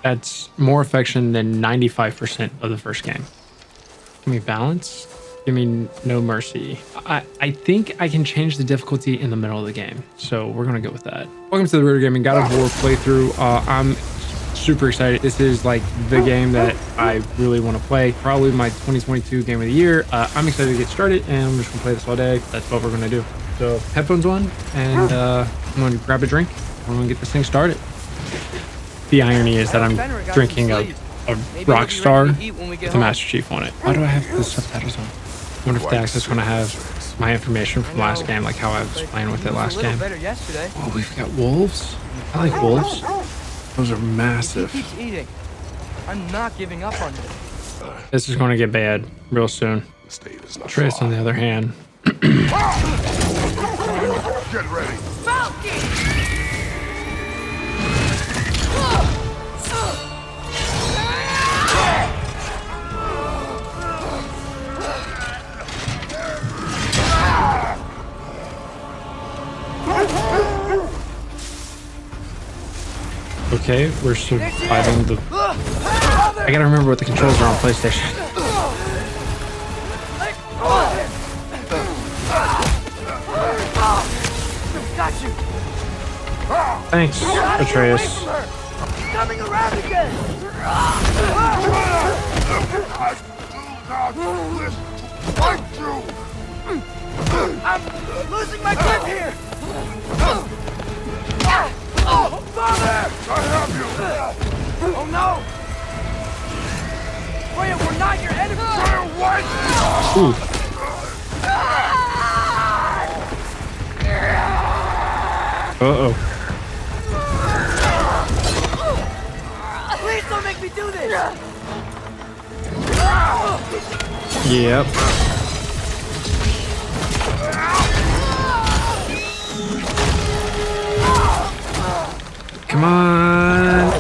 That's more affection than 95% of the first game. Give me balance. Give me no mercy. I think I can change the difficulty in the middle of the game. So we're going to go with that. Welcome to the Ridir Gaming God of War playthrough. I'm super excited. This is like the game that I really want to play. Probably my 2022 game of the year. I'm excited to get started and I'm just going to play this all day. That's what we're going to do. So headphones on and I'm going to grab a drink. I'm going to get this thing started. The irony is that I'm drinking a rock star with a Master Chief on it. Why do I have the subtitles on? I wonder if the access going to have my information from last game, like how I was playing with it last game. Oh, we've got wolves. I like wolves. Those are massive. I'm not giving up on it. This is going to get bad real soon. Atreus, on the other hand. Get ready. Okay, we're surviving the... I gotta remember what the controls are on PlayStation. Got you. Thanks, Atreus. He's coming around again. I'm losing my grip here. Oh, Father! I have you. Oh no! Freya, we're not your enemy! Freya, what? Ooh. Uh-oh. Please don't make me do this! Yep. Come on.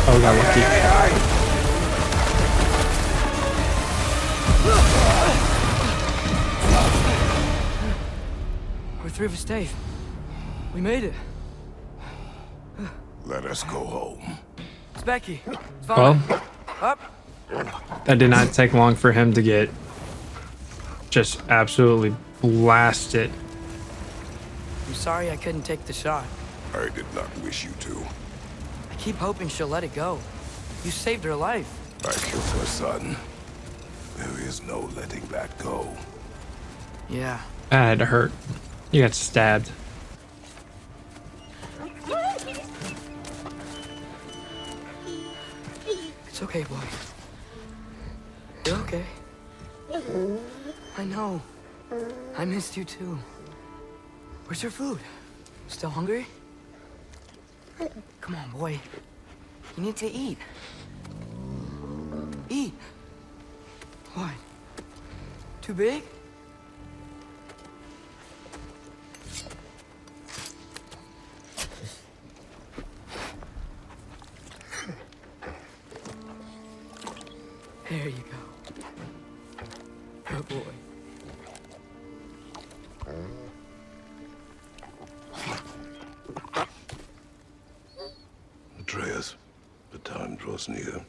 Oh, got lucky. We're through for Stave. We made it. Let us go home. It's Becky. It's Well, Up. that did not take long for him to get just absolutely blasted. I'm sorry I couldn't take the shot. I did not wish you to. I keep hoping she'll let it go. You saved her life. I killed her son. There is no letting that go. Yeah. That had to hurt. You got stabbed. It's okay, boy. You're okay. I know. I missed you too. Where's your food? Still hungry? Come on, boy. You need to eat. Eat. What? Too big? There you go. Good boy. Atreus, the time draws near.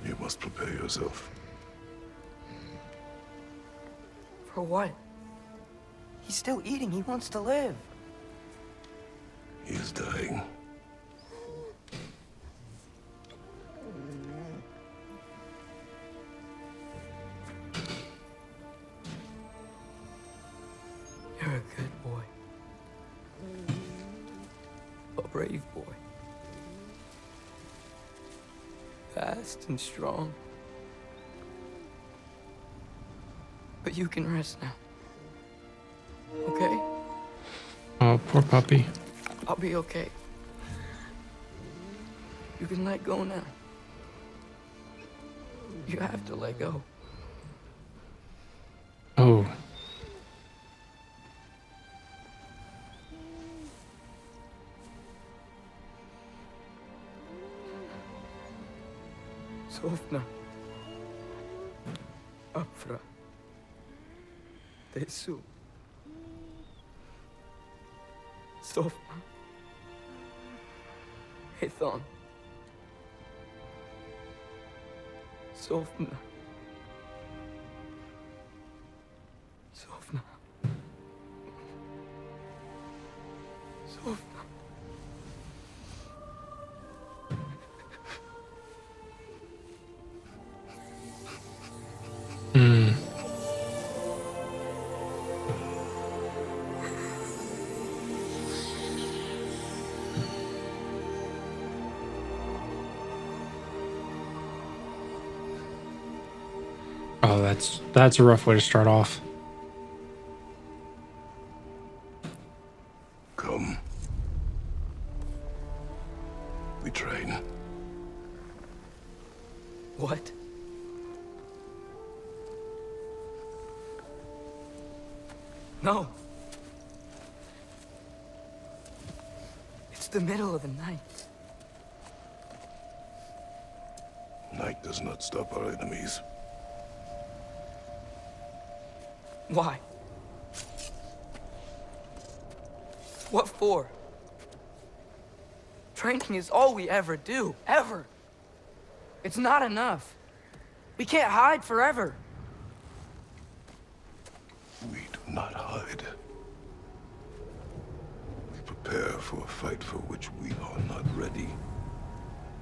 You must prepare yourself. For what? He's still eating. He wants to live. He is dying. You're a good boy. A brave boy. Fast and strong. But you can rest now. Okay? Oh, poor puppy. I'll be okay. You can let go now. You have to let go. Oh. Sofna. Afra. Tesu. Sofna. Hethon. Sofna. Sofna. Sofna. Hmm. Oh, that's a rough way to start off. Come. We train. What? No. It's the middle of the night. Night does not stop our enemies. Why? What for? Training is all we ever do, ever. It's not enough. We can't hide forever. We do not hide. We prepare for a fight for which we are not ready.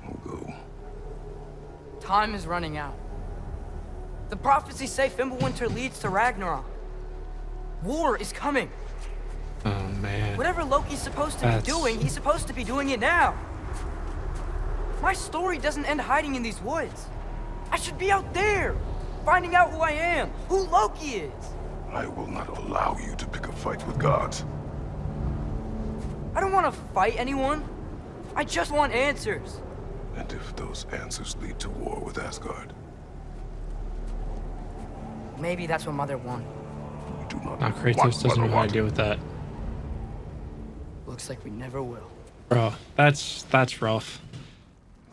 We'll go. Time is running out. The prophecies say Fimbulwinter leads to Ragnarok. War is coming. Oh man. Whatever Loki's supposed to be doing, he's supposed to be doing it now. My story doesn't end hiding in these woods. I should be out there, finding out who I am, who Loki is. I will not allow you to pick a fight with gods. I don't want to fight anyone. I just want answers. And if those answers lead to war with Asgard, Maybe that's what Mother wanted. we do not Now want Kratos doesn't know how to want. deal with that. Looks like we never will. Bro, that's rough.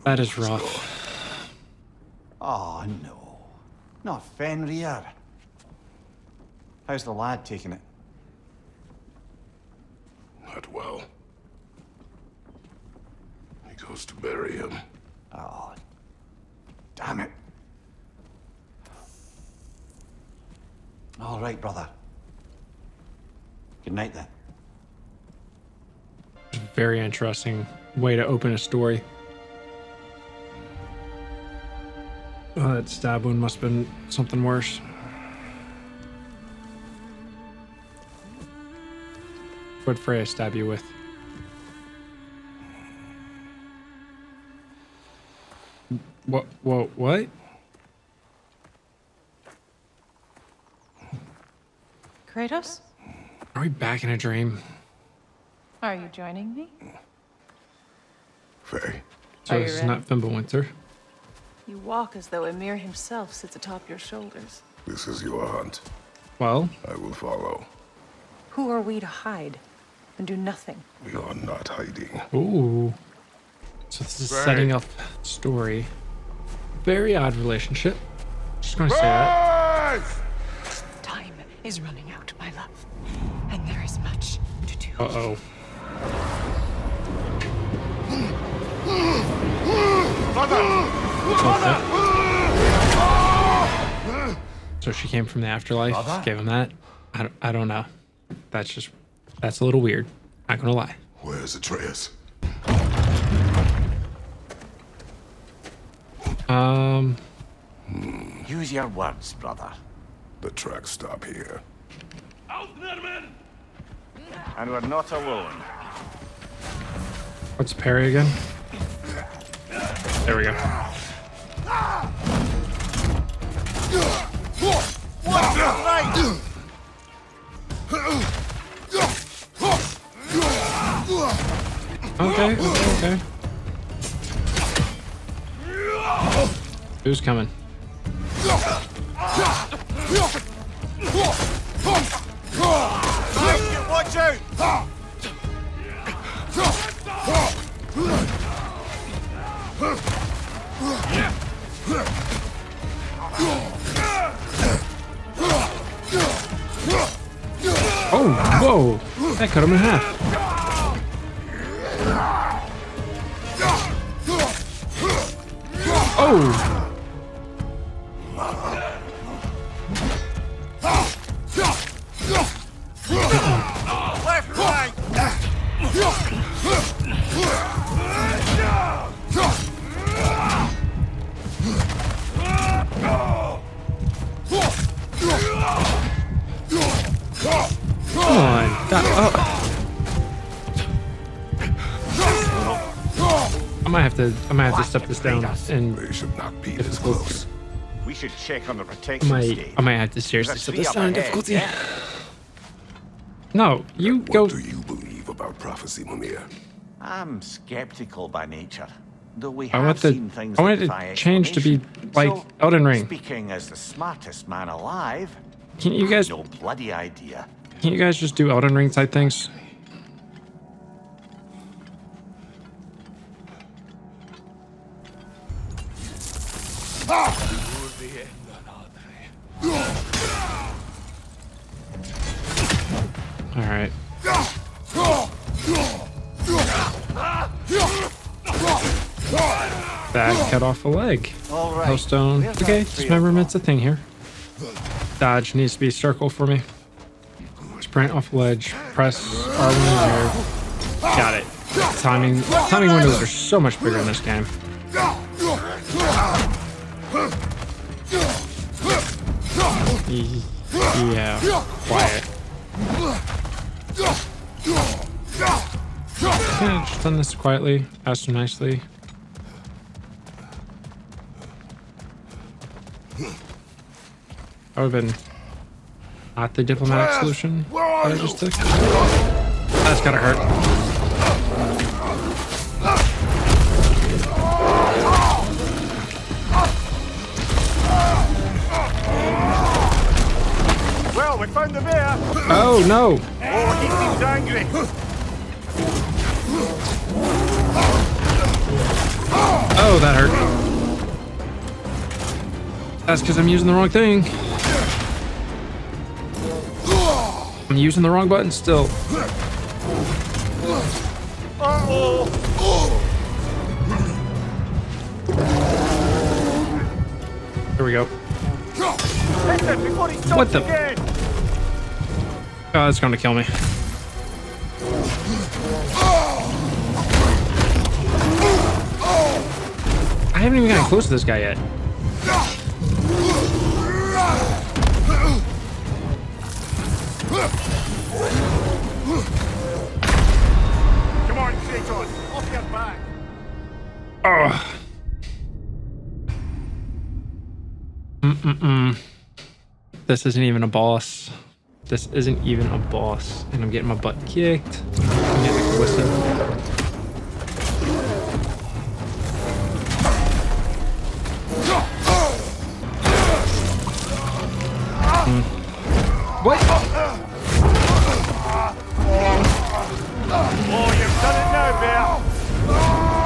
That is rough. Oh, no. Not Fenrir. How's the lad taking it? Not well. He goes to bury him. Oh, damn it. All right, brother. Good night, then. Very interesting way to open a story. Oh, that stab wound must have been something worse. What'd Freya stab you with? What? Kratos? Are we back in a dream? Are you joining me? Faye, So Are you this is ready? not Fimbulwinter. You walk as though Emir himself sits atop your shoulders. this is your hunt. Well, I will follow. Who are we to hide and do nothing? We are not hiding. ooh. So this is setting up story. Very odd relationship. Just gonna say that. Time is running out, my love. And there is much to do. Uh-oh. So she came from the afterlife, gave him that. I don't know. That's a little weird. Not gonna lie. Where's Atreus? Use your words, brother. The tracks stop here. And we're not alone. What's parry again? There we go. Right! Okay. Who's coming? Watch out! Oh, whoa. That cut him in half. Oh. Left, right! Come on. Oh. I might have to step this down and They should not be this difficult. close. We should check on the protection stage. I might have to seriously There's a step this tree down in up ahead, difficulty. yeah? No, you What go. do you believe about prophecy, Mimir? I'm skeptical by nature, though we I have want seen things I want that it defy to change to be explanation. like So, Elden Ring. Speaking as the smartest man alive, Can you guys no bloody idea. just do Elden Ring type things? All right. That cut off a leg. All right. Hellstone. Where's Okay, that tree dismemberment's a thing here. Dodge needs to be circle for me. Sprint off ledge. Press R1 there. Got it. Timing windows are so much bigger in this game. Yeah. Quiet. Yeah, just done this quietly. Asked him nicely. That would have been not the diplomatic solution that I just took. That's gotta hurt. Well, we found the bear. Oh no! Oh, he seems angry. Oh, that hurt. That's because I'm using the wrong thing. I'm using the wrong button still. Uh-oh. There we go. Hit him before he stops What the- again. Oh, that's gonna kill me. I haven't even gotten close to this guy yet. Come on, Kratos. Off your back. Ugh. This isn't even a boss. This isn't even a boss. And I'm getting my butt kicked. I'm getting twisted. What? Oh, you've done it now, bear.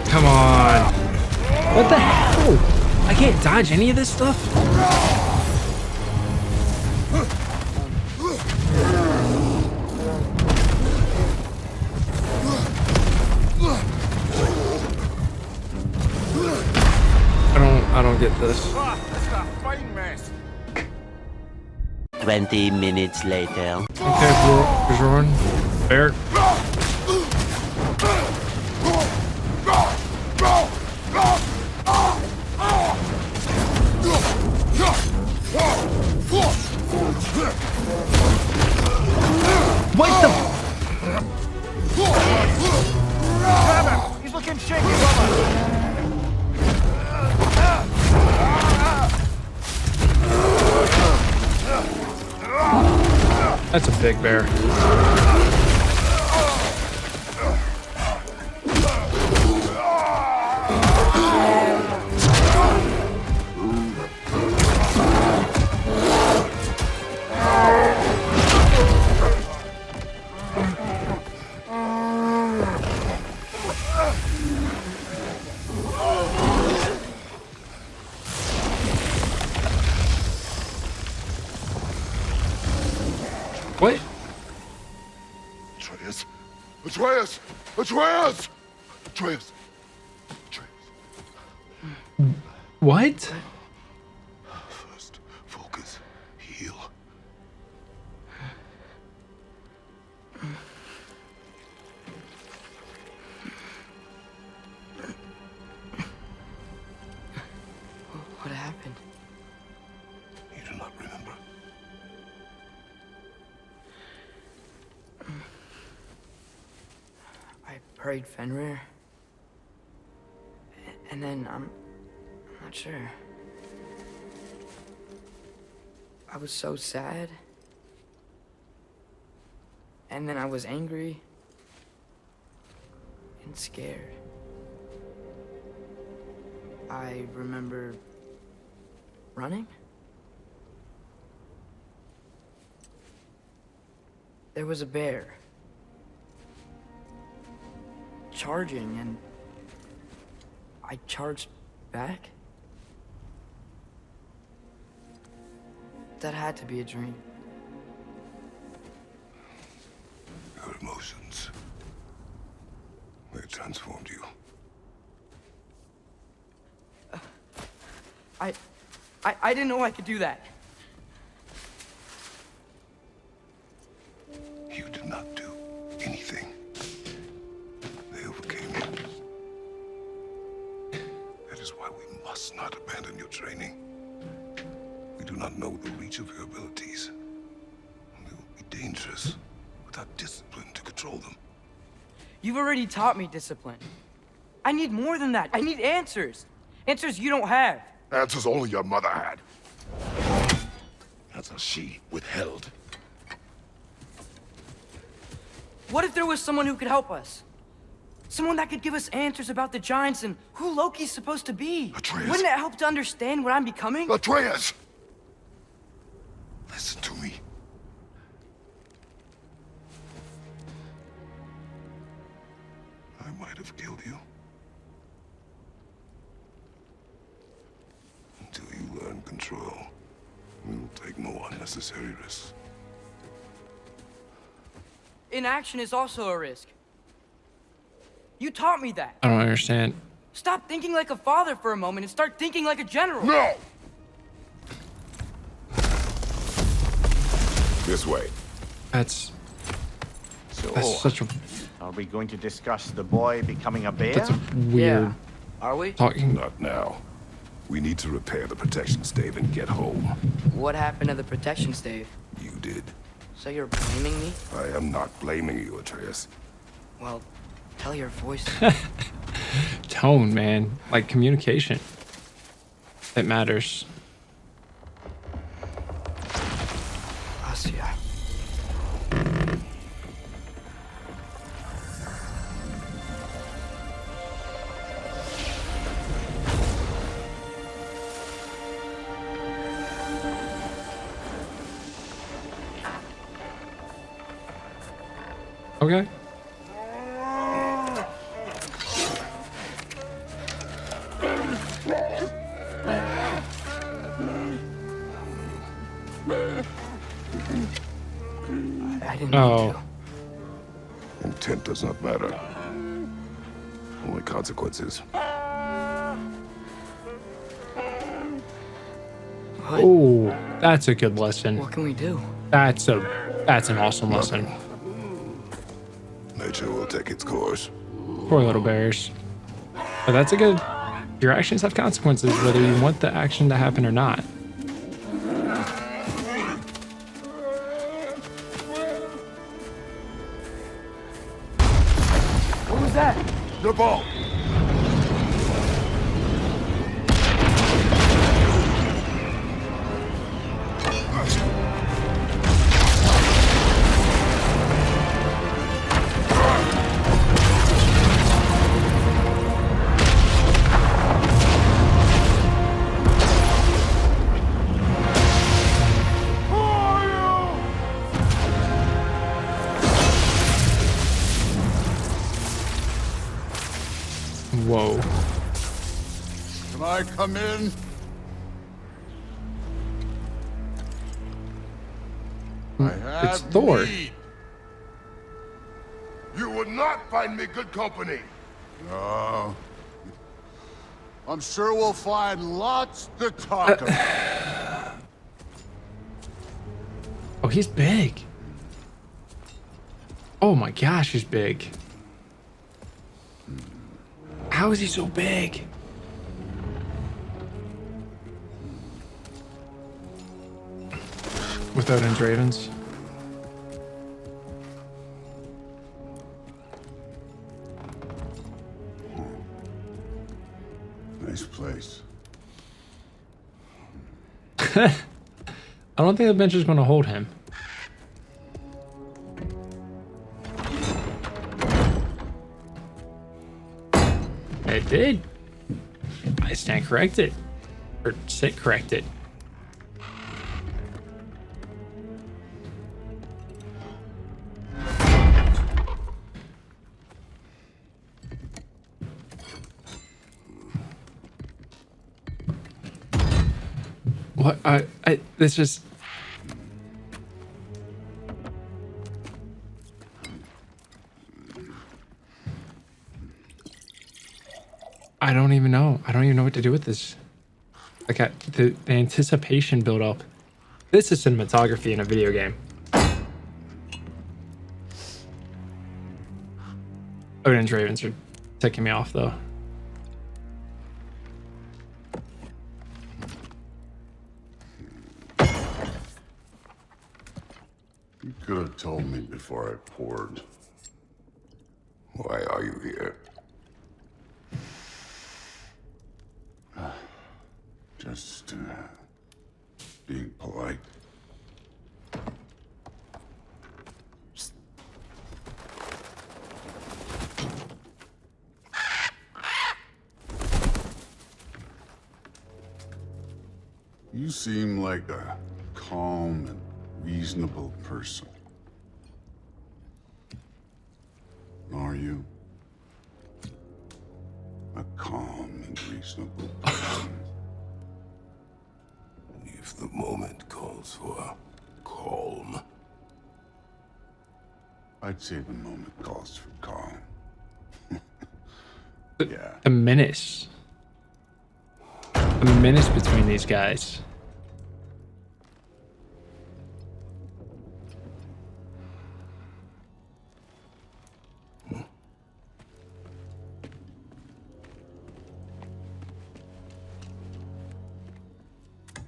Come on. What the hell? I can't dodge any of this stuff? I don't get this. Ah, that's a fine mess. 20 minutes later. Okay, Bjorn. Bear. What the? Grab him. He's looking shaky, brother. That's a big bear. Atreus! Atreus! Atreus! Atreus. What? First, focus. Heal. What happened? You do not remember. I prayed Fenrir. And then I'm not sure. I was so sad. And then I was angry. And scared. I remember running. There was a bear. Charging, and I charged back. That had to be a dream. Your emotions. They transformed you. I didn't know I could do that. You did not do anything. They overcame you. That is why we must not abandon your training. We do not know the reach of your abilities. They will be dangerous without discipline to control them. You've already taught me discipline. I need more than that. I need answers. Answers you don't have. Answers only your mother had. Answers she withheld. What if there was someone who could help us? Someone that could give us answers about the giants and who Loki's supposed to be. Atreus. Wouldn't it help to understand what I'm becoming? Atreus! Listen to me. I might have killed you. Until you learn control, we will take no unnecessary risks. Inaction is also a risk. You taught me that. I don't understand. Stop thinking like a father for a moment and start thinking like a general. No! This way. That's So, such a are we going to discuss the boy becoming a bear? that's a weird Are we? talking. Not now. We need to repair the protection stave and get home. What happened to the protection stave? You did. So you're blaming me? I am not blaming you, Atreus. Well, tell your voice. Tone, man. Like communication. It matters. Asya. Okay. I didn't Oh. mean to. Intent does not matter. Only consequences. Oh, that's a good lesson. What can we do? That's an awesome lesson. Nature will take its course. Poor little bears. But that's a good. Your actions have consequences, whether you want the action to happen or not. What was that? The ball! Whoa. Can I come in? I have It's Thor. need. You would not find me good company. No. I'm sure we'll find lots to talk about. Oh, he's big. Oh my gosh, he's big. How is he so big? With Odin's ravens. Nice place. I don't think the bench is going to hold him. It did. I stand corrected. Or sit corrected. What? This is... I don't even know. I don't even know what to do with this. Like, the anticipation build up. This is cinematography in a video game. Odin's ravens are ticking me off, though. You could have told me before I poured. Why are you here? Just, being polite. You seem like a calm and reasonable person. Are you? A calm and reasonable person. If the moment calls for calm. I'd say the moment calls for calm. Yeah. The menace. The menace between these guys.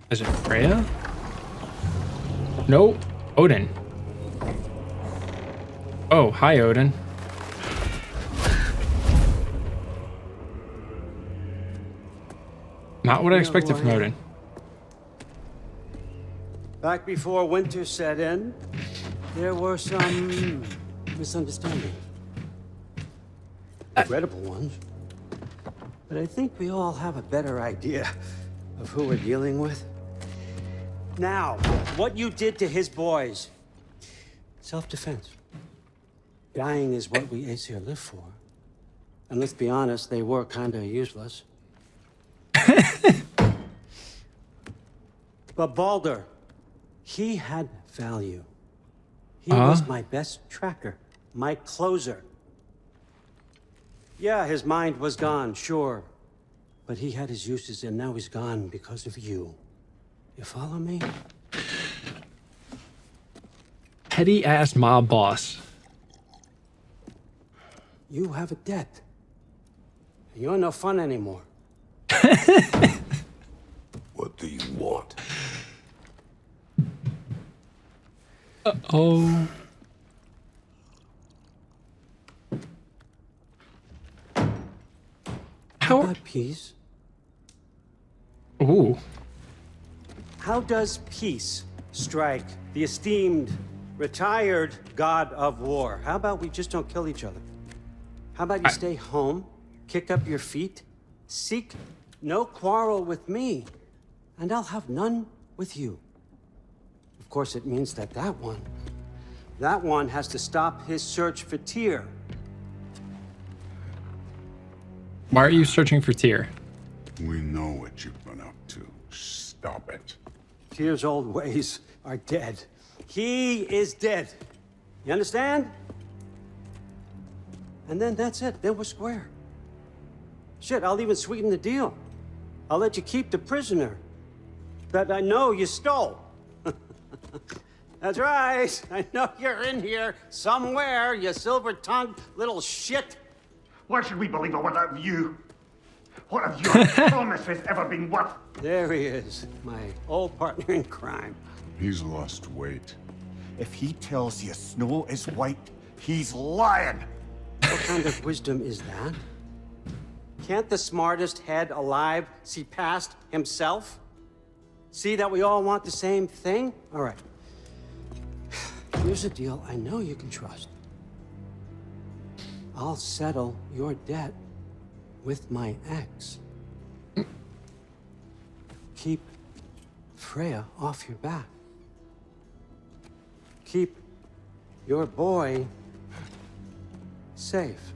Is it Freya? No, Odin. Oh, hi, Odin. Not what I expected from Odin. Back before winter set in, there were some misunderstandings. Regrettable ones. But I think we all have a better idea of who we're dealing with. Now, what you did to his boys. Self-defense. Dying is what we Aesir live for. And let's be honest, they were kinda useless. But Baldur, he had value. He was my best tracker, my closer. Yeah, his mind was gone, sure. But he had his uses, and now he's gone because of you. You follow me? Petty ass mob boss. You have a debt. You're no fun anymore. What do you want? Uh-oh. How about peace? Ooh. How does peace strike the esteemed, retired god of war? How about we just don't kill each other? How about you stay home, kick up your feet, seek no quarrel with me, and I'll have none with you. Of course, it means that that one has to stop his search for Tyr. Why are you searching for Tyr? We know what you've been up to. Stop it. Tyr's old ways are dead. He is dead. You understand? And then that's it. Then we're square. Shit, I'll even sweeten the deal. I'll let you keep the prisoner that I know you stole. That's right. I know you're in here somewhere, you silver-tongued little shit. Why should we believe a word of you? What have your promises ever been worth? There he is, my old partner in crime. He's lost weight. If he tells you snow is white, he's lying. What kind of wisdom is that? Can't the smartest head alive see past himself? See that we all want the same thing? All right. Here's a deal I know you can trust. I'll settle your debt with my ex. Keep Freya off your back. Keep your boy safe.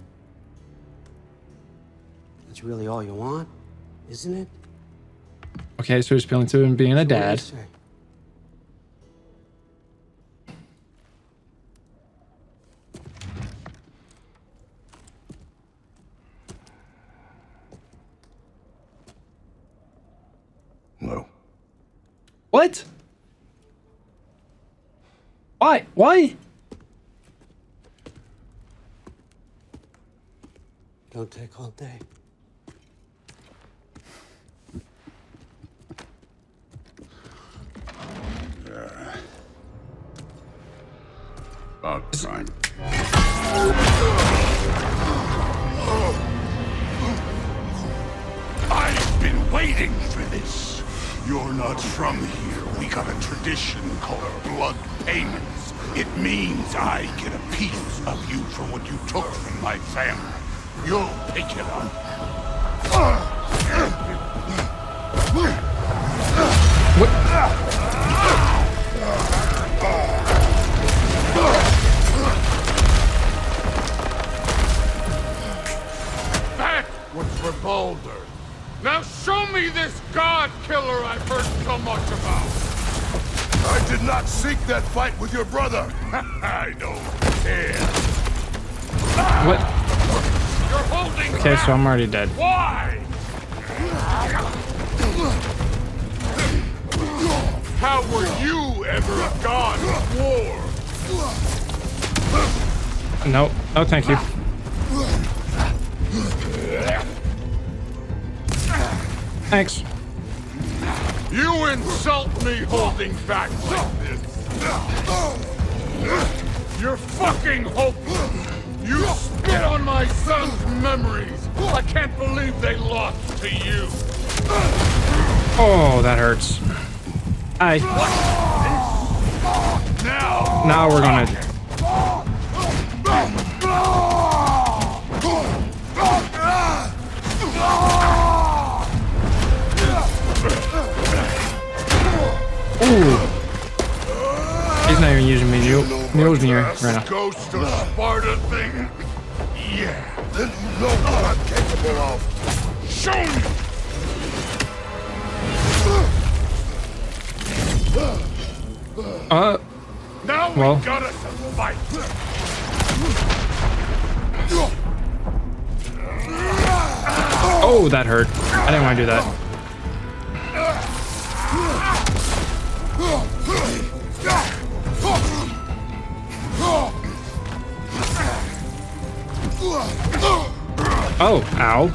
That's really all you want, isn't it? Okay, so he's appealing to him being a So what do you dad. say? No. What? Why? Why? Don't take all day. About time. I've been waiting for this. You're not from here. We got a tradition called blood payments. It means I get a piece of you for what you took from my family. You'll pick it up. That was for Baldur. Now show me this god killer I've heard so much about. I did not seek that fight with your brother. I don't care. What? You're holding Okay, back. so I'm already dead. Why? How were you ever a god of war? No. Oh, thank you. Thanks. You insult me holding back like this. You're fucking hopeless. You spit on my son's memories. I can't believe they lost to you. Oh, that hurts. Hi. Now we're gonna. Ooh. He's not even using me. Mjolnir right now. Ghost of Sparta thing. Yeah. Then you know what I'm capable of. Show me. Now Well. we got us a fight. Oh, that hurt. I didn't want to do that. Oh, ow.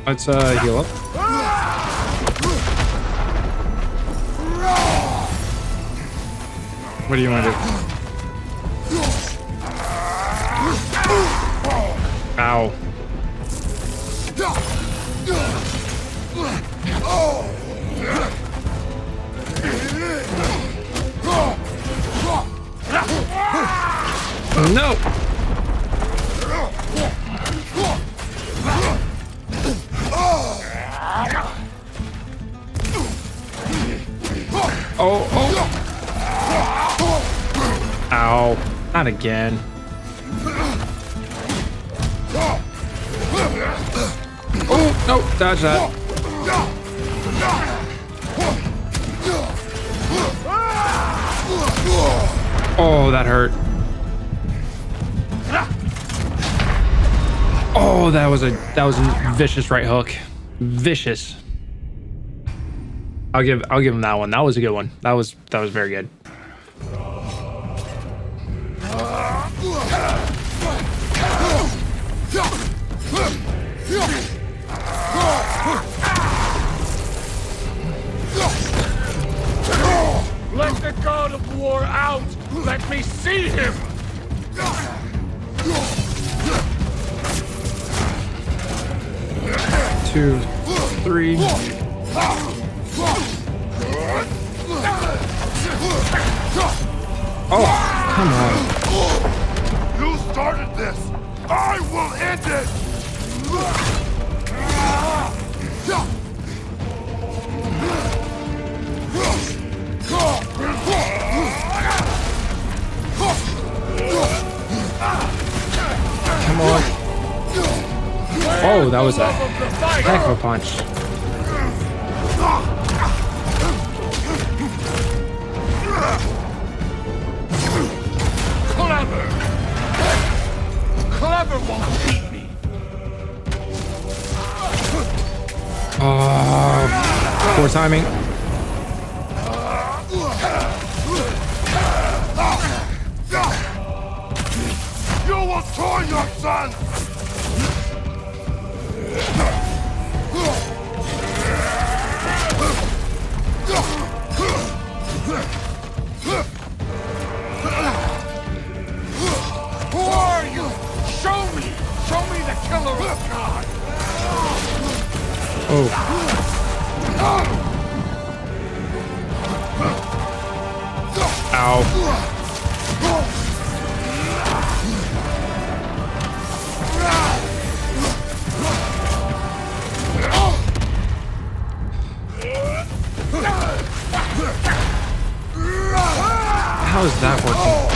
Let's heal up. What do you want to do? Ow. No. Oh, oh. Ow. Not again. Oh, no. Dodge that. Oh, that hurt. Oh, that was a vicious right hook. Vicious. I'll give him that one. That was a good one. That was very good. Let the god of war out! Let me see him! 2, 3. Oh, come on. You started this! I will end it! Come on. Oh, that was a heck of a punch. Clever won't beat me. Oh, poor timing. You will destroy your son! Who are you? Show me! Show me the killer of God! Oh. Ow. How is that working?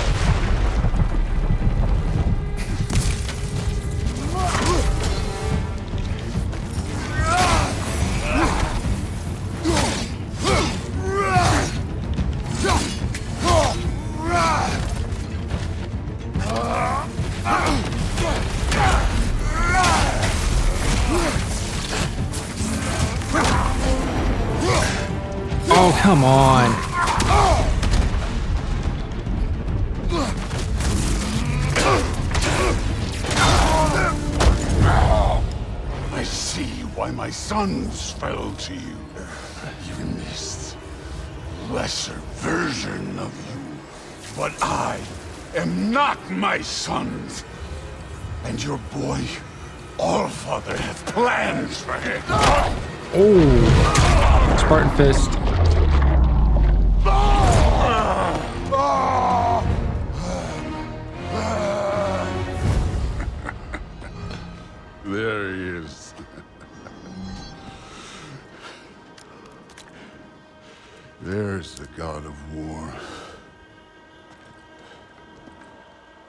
Oh, come on. I see why my sons fell to you. Even this lesser version of you. But I am not my sons. And your boy, Allfather, has plans for him. Oh, Spartan Fist. There he is. There's the god of war.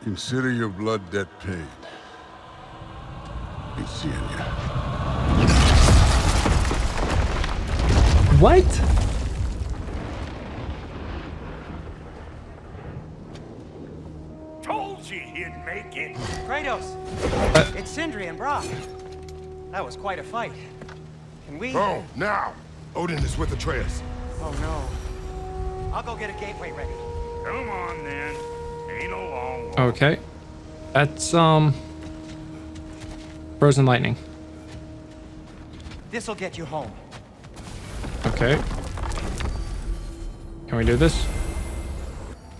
Consider your blood debt paid. Be seeing you. What? Told you he'd make it. Kratos, it's Sindri and Brock. That was quite a fight. Can we? Oh, now! Odin is with Atreus. Oh no. I'll go get a gateway ready. Come on then. Ain't a long walk. Okay. That's frozen lightning. This'll get you home. Okay. Can we do this?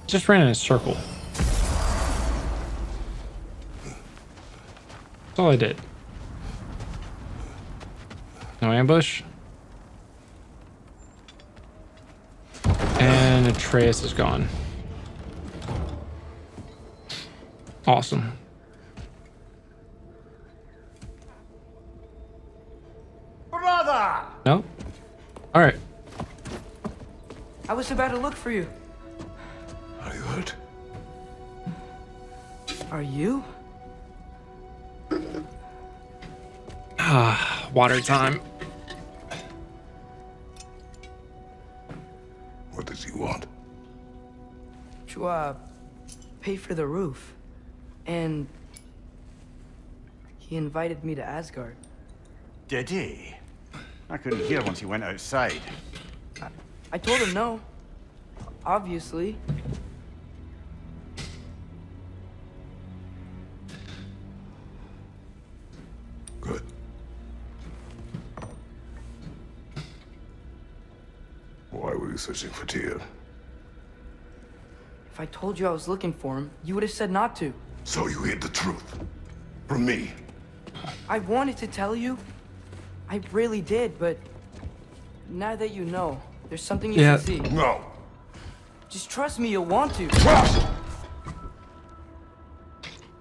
Just ran in a circle. That's all I did. No ambush. And Atreus is gone. Awesome. Brother! No? All right. I was about to look for you. Are you hurt? Are you? Water time. What does he want? To, pay for the roof. And He invited me to Asgard. Did he? I couldn't hear once he went outside. I told him no. Obviously. Good. Why were you searching for Tyr? If I told you I was looking for him, you would have said not to. So you hid the truth from me. I wanted to tell you. I really did, but now that you know, there's something you should see. No. Just trust me, you'll want to. Trust.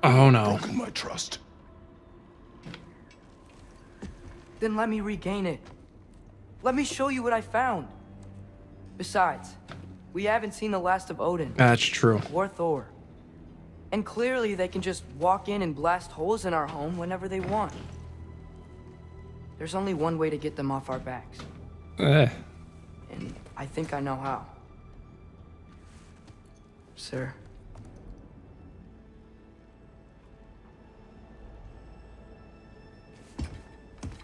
Oh no. Broken my trust. Then let me regain it. Let me show you what I found. Besides, we haven't seen the last of Odin. That's true. Or Thor. And clearly they can just walk in and blast holes in our home whenever they want. There's only one way to get them off our backs. And I think I know how. Sir.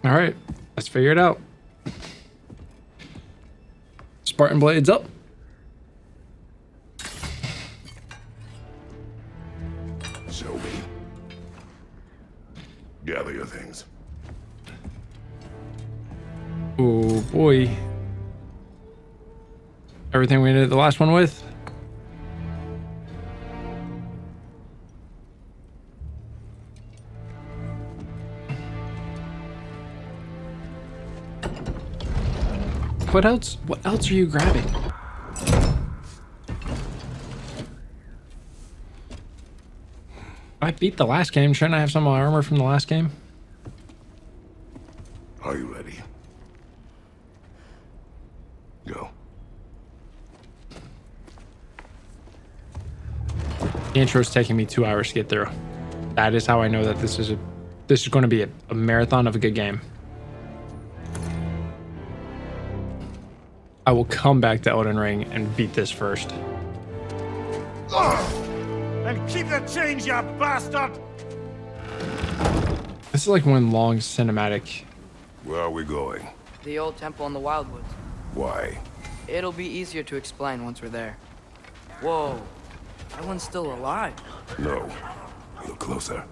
All right, let's figure it out. Spartan blades up. Show me. Gather your things. Oh boy. Everything we did the last one with. What else? What else are you grabbing? I beat the last game. Shouldn't I have some of my armor from the last game? Are you ready? Go. The intro's taking me 2 hours to get through. That is how I know that this is going to be a marathon of a good game. I will come back to Elden Ring and beat this first. And keep the change, you bastard! This is like one long cinematic. Where are we going? The old temple in the Wildwoods. Why? It'll be easier to explain once we're there. Whoa. That one's still alive. No. Look closer.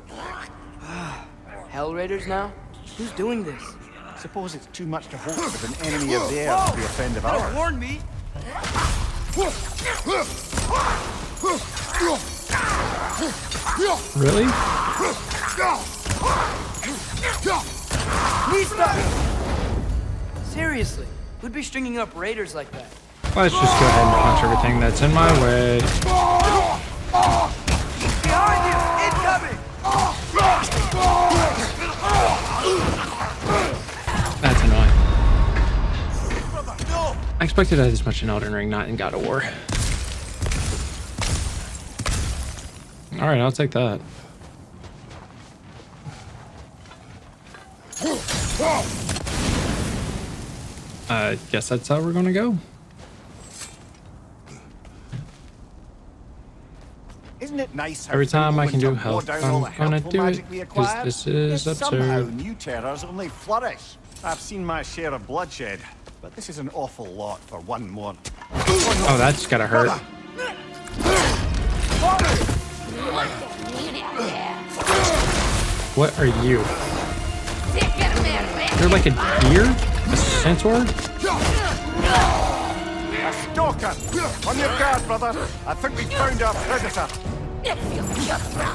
Hell Raiders now? Who's doing this? Suppose it's too much to hope with an enemy of theirs to be a friend of ours. Warn me! Really? Seriously, who'd be stringing up raiders like that? Let's just go ahead and punch everything that's in my way. Behind you! Incoming! That's annoying. I expected it this much in Elden Ring, not in God of War. All right, I'll take that. I guess that's how we're gonna go. Isn't it nice how Every time I can do Fimbulwinter health, wore down all the I'm gonna helpful do it, magic we because acquired? this is Yet somehow absurd. new terrors only flourish. I've seen my share of bloodshed, but this is an awful lot for one more. Oh, that's gotta hurt. What are you? You're like a deer? A centaur? A stalker! On your guard, brother! I think we found our predator!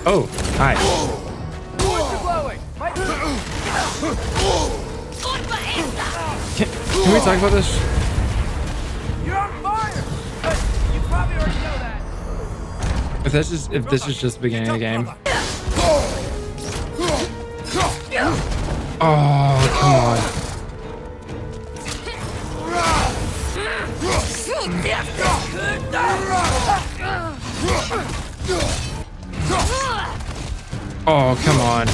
Oh, hi. Can we talk about this? You're on fire! But you probably already know that. If this is just the beginning of the game. Oh, come on. Oh, come on.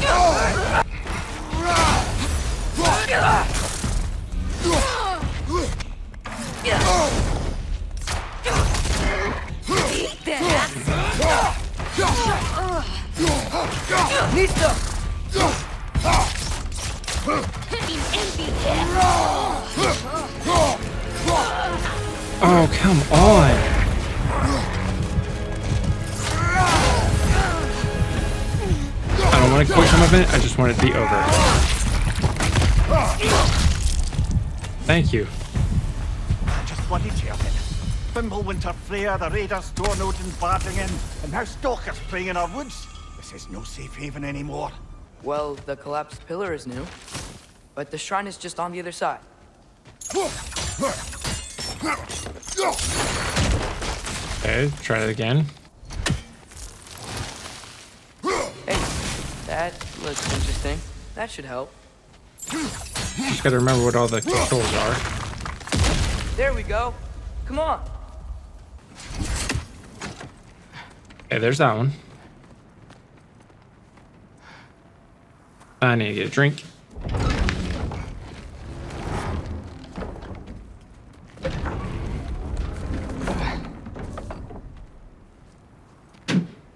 Oh, come on. I don't want to quit some of it. I just want it to be over. Thank you. Just bloody tell it. Fimbulwinter, Freya, the raiders, Thor and Odin barging in, and now stalkers playing in our woods. This is no safe haven anymore. Well, the collapsed pillar is new, but the shrine is just on the other side. Okay, try it again. Hey, that looks interesting. That should help. Just gotta remember what all the controls are. There we go. Come on. Okay, there's that one. I need to get a drink.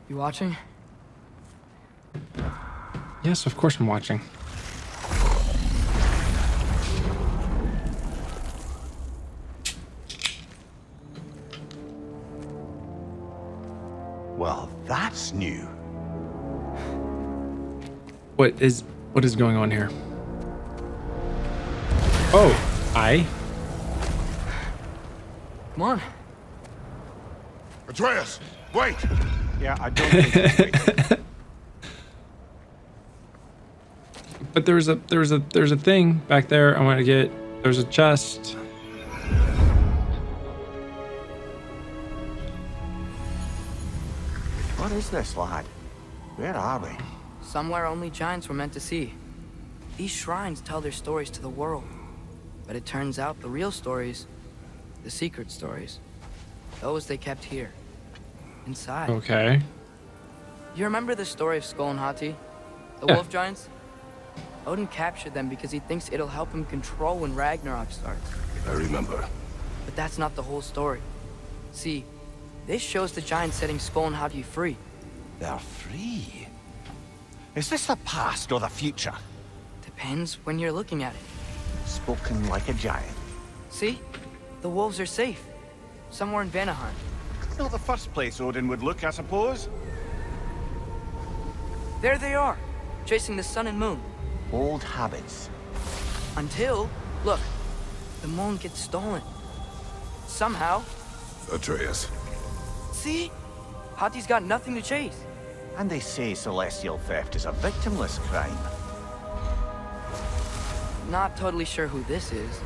You watching? Yes, of course I'm watching. Well, that's new. What is going on here? Oh, Come on. Atreus, wait! Yeah, I don't think it's waiting. But there's a thing back there I want to get. There's a chest. What is this, lad? Where are we? Somewhere only giants were meant to see. These shrines tell their stories to the world. But it turns out the real stories, the secret stories, those they kept here, inside. Okay. You remember the story of Skull and Hati? The Yeah. wolf giants? Odin captured them because he thinks it'll help him control when Ragnarok starts. I remember. But that's not the whole story. See, this shows the giants setting Skull and Hati free. They're free. Is this the past or the future? Depends when you're looking at it. Spoken like a giant. See? The wolves are safe. Somewhere in Vanaheim. Not the first place Odin would look, I suppose. There they are, chasing the sun and moon. Old habits. Until, look, the moon gets stolen. Somehow. Atreus. See? Hati's got nothing to chase. And they say celestial theft is a victimless crime. Not totally sure who this is,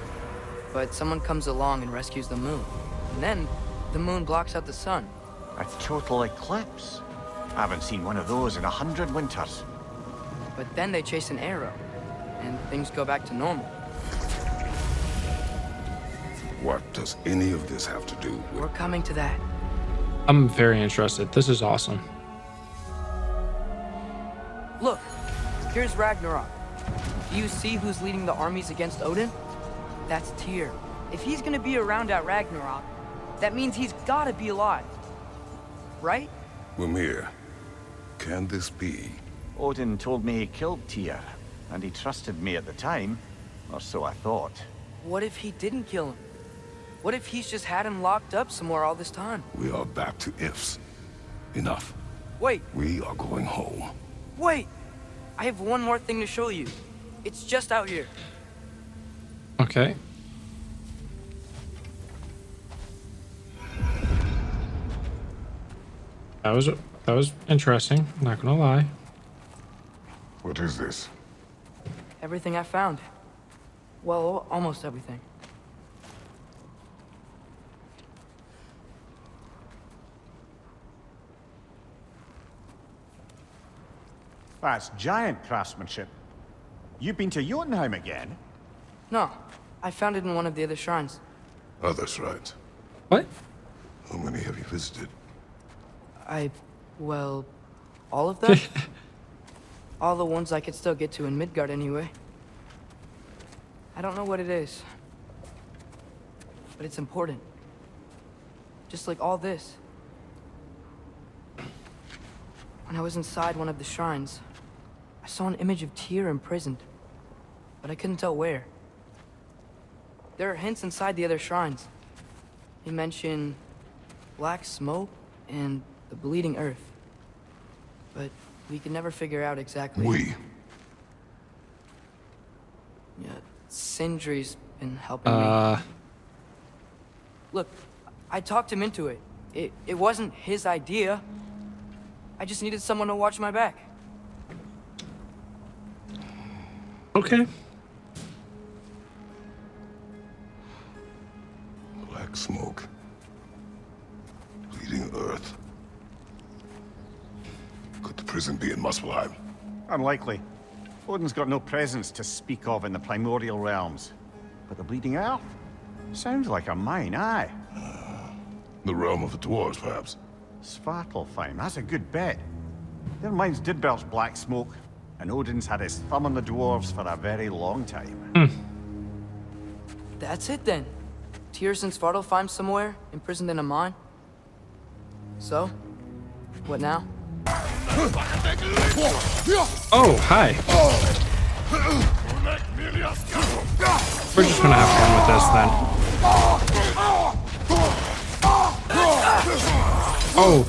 but someone comes along and rescues the moon. And then, the moon blocks out the sun. A total eclipse. I haven't seen one of those in 100 winters. But then they chase an arrow, and things go back to normal. What does any of this have to do with... We're coming to that. I'm very interested. This is awesome. Look, here's Ragnarok. Do you see who's leading the armies against Odin? That's Tyr. If he's gonna be around at Ragnarok, that means he's gotta be alive. Right? Mimir, can this be? Odin told me he killed Tyr, and he trusted me at the time, or so I thought. What if he didn't kill him? What if he's just had him locked up somewhere all this time? We are back to ifs. Enough. Wait, We are going home. wait! I have one more thing to show you. It's just out here. Okay. That was interesting. I'm not gonna lie. What is this? Everything I found. Well, almost everything. That's giant craftsmanship. You've been to Jotunheim again? No, I found it in one of the other shrines. Other shrines. What? How many have you visited? Well, all of them? All the ones I could still get to in Midgard anyway. I don't know what it is. But it's important. Just like all this. When I was inside one of the shrines, I saw an image of Tyr imprisoned. but I couldn't tell where. There are hints inside the other shrines. They mention black smoke and the bleeding earth. But we could never figure out exactly. We? Yeah, Sindri's been helping me. Look, I talked him into it. It wasn't his idea. I just needed someone to watch my back. Okay. Black smoke. Bleeding earth. Could the prison be in Muspelheim? Unlikely. Odin's got no presence to speak of in the primordial realms. But the bleeding earth? Sounds like a mine, aye. The realm of the dwarves, perhaps? Svartalfheim, that's a good bet. Their mines did belch black smoke, and Odin's had his thumb on the dwarves for a very long time. That's it then. Tyr's in Svartalfheim somewhere, imprisoned in a mine. So, what now? Oh, hi. We're just gonna have fun with this then. Oh.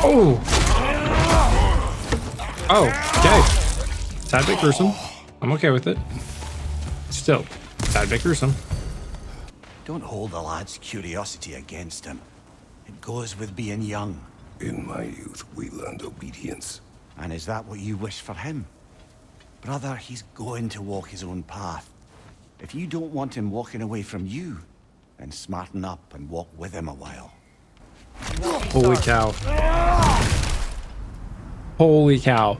Oh. Oh, okay. Tad bit gruesome. I'm okay with it. Still, tad bit gruesome. Don't hold the lad's curiosity against him. It goes with being young. In my youth, we learned obedience. And is that what you wish for him? Brother, he's going to walk his own path. If you don't want him walking away from you, then smarten up and walk with him a while. Holy cow. Holy cow.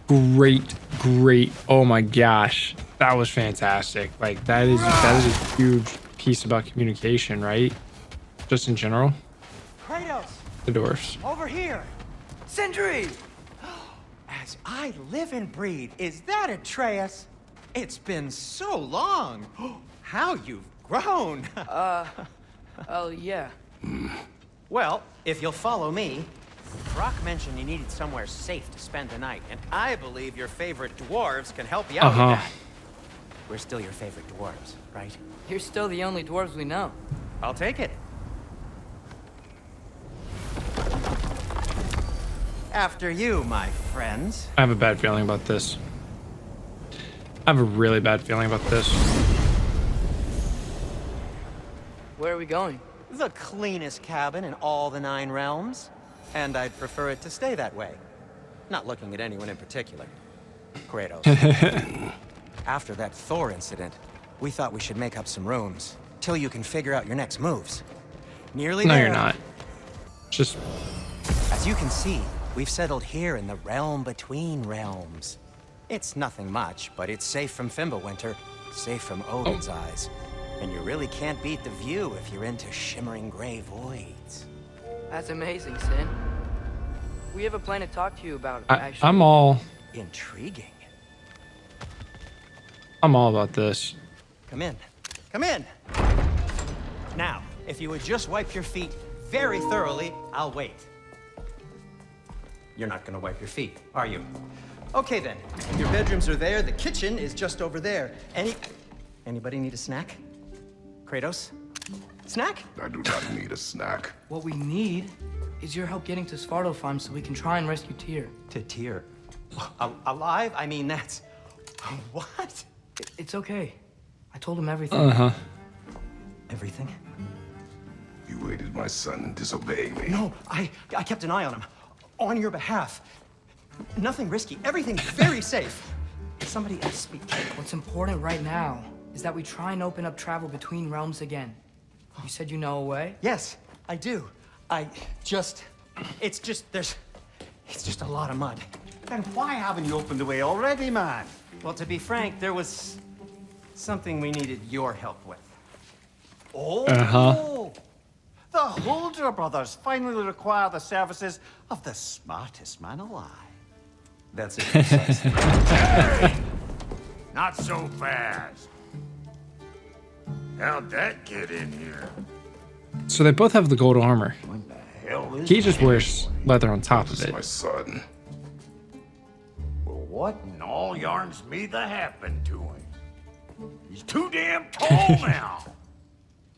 Great. Oh my gosh. That was fantastic. Like that is a huge piece about communication, right? Just in general. Kratos! The dwarfs. Over here! Sindri! As I live and breathe, is that Atreus? It's been so long. How you've grown. Oh, yeah. Well, if you'll follow me, Brock mentioned you needed somewhere safe to spend the night, and I believe your favorite dwarves can help you out with that. We're still your favorite dwarves, right? You're still the only dwarves we know. I'll take it. After you, my friends. I have a bad feeling about this. I have a really bad feeling about this. Where are we going? The cleanest cabin in all the 9 realms. And I'd prefer it to stay that way. Not looking at anyone in particular. Kratos. After that Thor incident, we thought we should make up some rooms till you can figure out your next moves. Nearly No, there. you're not. Just... As you can see, we've settled here in the realm between realms. It's nothing much, but it's safe from Fimbulwinter, safe from Odin's eyes. And you really can't beat the view if you're into shimmering gray voids. That's amazing, Sin. We have a plan to talk to you about, actually. I'm all about this. Come in. Come in. Now, if you would just wipe your feet very thoroughly, I'll wait. You're not gonna wipe your feet, are you? Okay then. Your bedrooms are there. The kitchen is just over there. Anybody need a snack? Kratos? Snack? I do not need a snack. What we need is your help getting to Svartalfheim so we can try and rescue Tyr. To Tyr? Alive? I mean, that's... What? It's okay. I told him everything. Uh-huh. Everything? You aided my son in disobeying me. No, I kept an eye on him. On your behalf. Nothing risky. Everything's very safe. Somebody else speak. What's important right now is that we try and open up travel between realms again. You said you know a way? Yes, I do. It's just a lot of mud. Then why haven't you opened the way already, man? Well, to be frank, there was something we needed your help with. Oh! The Holder brothers finally require the services of the smartest man alive. That's it. Precisely. Hey! Not so fast. How'd that get in here? So they both have the gold armor. What the hell He just wears leather on top of This is it. my son. Well, what in all yarns me the happened to him. He's too damn tall now.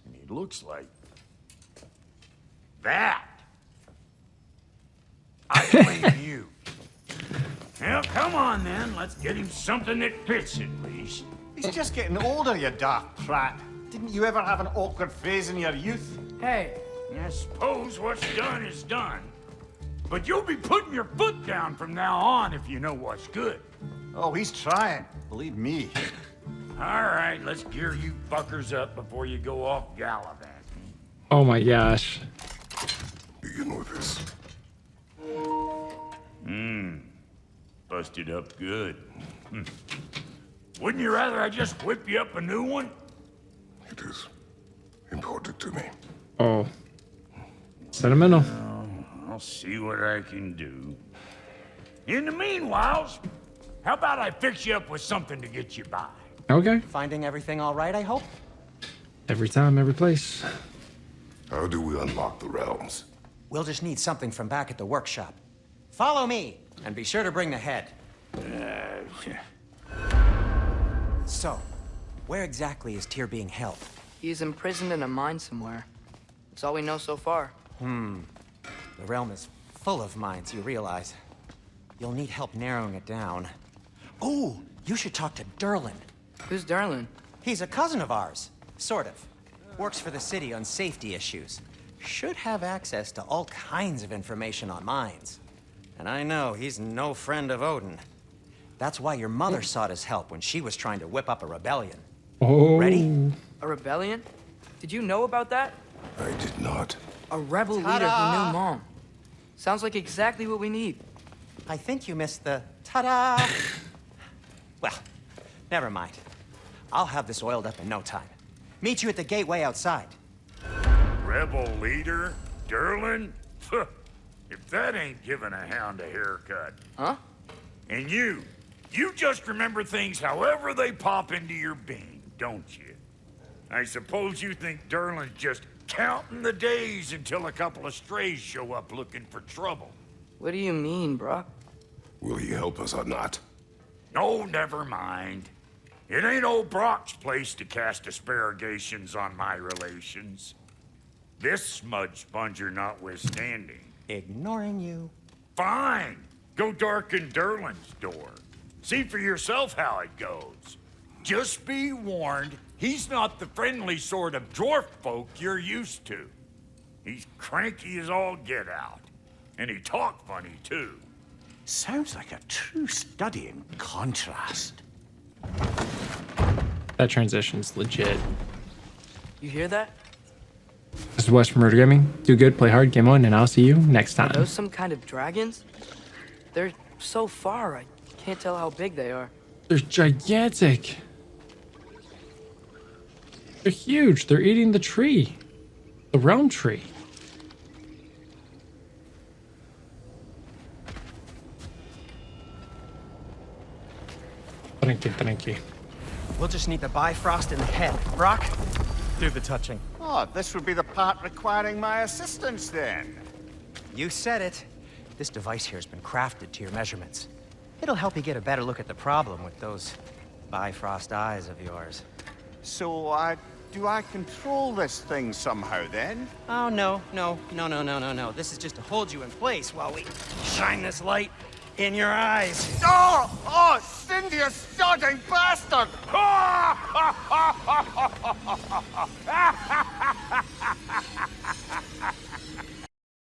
And he looks like that. I blame you. Well, come on then. Let's get him something that fits at least. He's just getting older, you daft prat. Didn't you ever have an awkward phase in your youth? Hey. I suppose what's done is done. But you'll be putting your foot down from now on if you know what's good. Oh, he's trying. Believe me. All right, let's gear you fuckers up before you go off gallivanting. Oh my gosh. Begin with this. Busted up good. Wouldn't you rather I just whip you up a new one? It is important to me. Oh. Sentimental. I'll see what I can do. In the meanwhile, how about I fix you up with something to get you by? Okay. Finding everything all right, I hope? Every time, every place. How do we unlock the realms? We'll just need something from back at the workshop. Follow me, and be sure to bring the head. So, where exactly is Tyr being held? He's imprisoned in a mine somewhere. That's all we know so far. The realm is full of mines, you realize. You'll need help narrowing it down. Oh, you should talk to Durlin. Who's Darlin? He's a cousin of ours, sort of. Works for the city on safety issues. Should have access to all kinds of information on mines. And I know he's no friend of Odin. That's why your mother sought his help when she was trying to whip up a rebellion. Oh. Ready? A rebellion? Did you know about that? I did not. A rebel leader who knew Mom. Sounds like exactly what we need. I think you missed the ta-da. Well, never mind. I'll have this oiled up in no time. Meet you at the gateway outside. Rebel leader? Durlin? If that ain't giving a hound a haircut. Huh? And you just remember things however they pop into your being, don't you? I suppose you think Durlin's just counting the days until a couple of strays show up looking for trouble. What do you mean, Brock? Will he help us or not? No, never mind. It ain't old Brock's place to cast aspersions on my relations. This smudge sponger notwithstanding. Ignoring you. Fine. Go darken Durlin's door. See for yourself how it goes. Just be warned, he's not the friendly sort of dwarf folk you're used to. He's cranky as all get out. And he talk funny, too. Sounds like a true study in contrast. That transition's legit. You hear that? This is Wes from Ridir Gaming. Do good, play hard, game on, and I'll see you next Are time. those some kind of dragons? They're so far, I can't tell how big they are. They're gigantic. They're huge. They're eating the tree. The realm tree. Thank you. We'll just need the Bifrost in the head. Brock, do the touching. Oh, this would be the part requiring my assistance then. You said it. This device here has been crafted to your measurements. It'll help you get a better look at the problem with those Bifrost eyes of yours. So, do I control this thing somehow then? Oh, no. This is just to hold you in place while we shine this light in your eyes. Oh, Cindy, you sodding bastard!